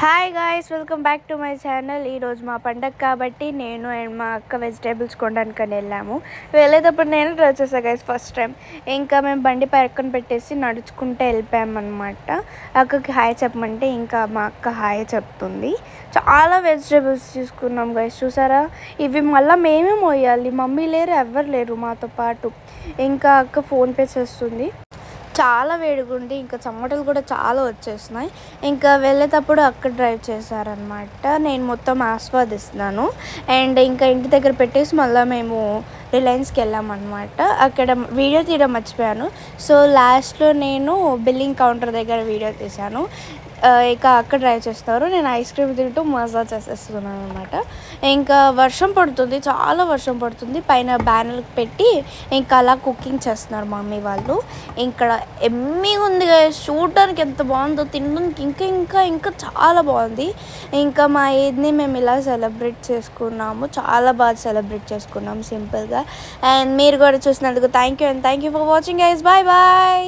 Hi guys, welcome back to my channel. ఈరోజు మా పండగ కాబట్టి నేను అండ్ మా అక్క వెజిటేబుల్స్ కొనడానికని వెళ్ళాము. వెళ్ళేటప్పుడు నేను డ్రైవ్ చేశాను గైస్ ఫస్ట్ టైం. ఇంకా మేము బండి పక్కన పెట్టేసి నడుచుకుంటే వెళ్ళిపోయామన్నమాట. అక్కకి హాయ్ చెప్పమంటే ఇంకా మా అక్క హాయ్ చెప్తుంది. చాలా వెజిటేబుల్స్ తీసుకున్నాం గైస్, చూసారా? ఇవి మళ్ళీ మేమే మోయాలి, మమ్మీ లేరు, ఎవ్వరు లేరు మాతో పాటు. ఇంకా అక్క ఫోన్పే చేస్తుంది. చాలా వేడిగుండి ఇంకా చెమటలు కూడా చాలా వచ్చేస్తున్నాయి. ఇంకా వెళ్ళేటప్పుడు అక్కడ డ్రైవ్ చేశారనమాట. నేను మొత్తం ఆస్వాదిస్తున్నాను. అండ్ ఇంకా ఇంటి దగ్గర పెట్టేసి మళ్ళీ మేము రిలయన్స్కి వెళ్ళామన్నమాట. అక్కడ వీడియో తీయడం మర్చిపోయాను. సో లాస్ట్లో నేను బిల్లింగ్ కౌంటర్ దగ్గర వీడియో తీశాను. ఇక అక్కడ డ్రైవ్ చేస్తారు, నేను ఐస్ క్రీమ్ తింటూ మజా చేసేస్తున్నాను అనమాట. ఇంకా వర్షం పడుతుంది, చాలా వర్షం పడుతుంది. పైన బ్యానర్ పెట్టి ఇంకా అలా కుకింగ్ చేస్తున్నారు మమ్మీ వాళ్ళు. ఇక్కడ ఎమ్మిగా ఉంది, చూడడానికి ఎంత బాగుందో, తినడానికి ఇంకా ఇంకా ఇంకా చాలా బాగుంది. ఇంకా మా ఈద్ని మేము ఇలా సెలబ్రేట్ చేసుకున్నాము, చాలా బాగా సెలబ్రేట్ చేసుకున్నాము సింపుల్గా. అండ్ మీరు కూడా చూసినందుకు thank you and thank you for watching guys. Bye bye.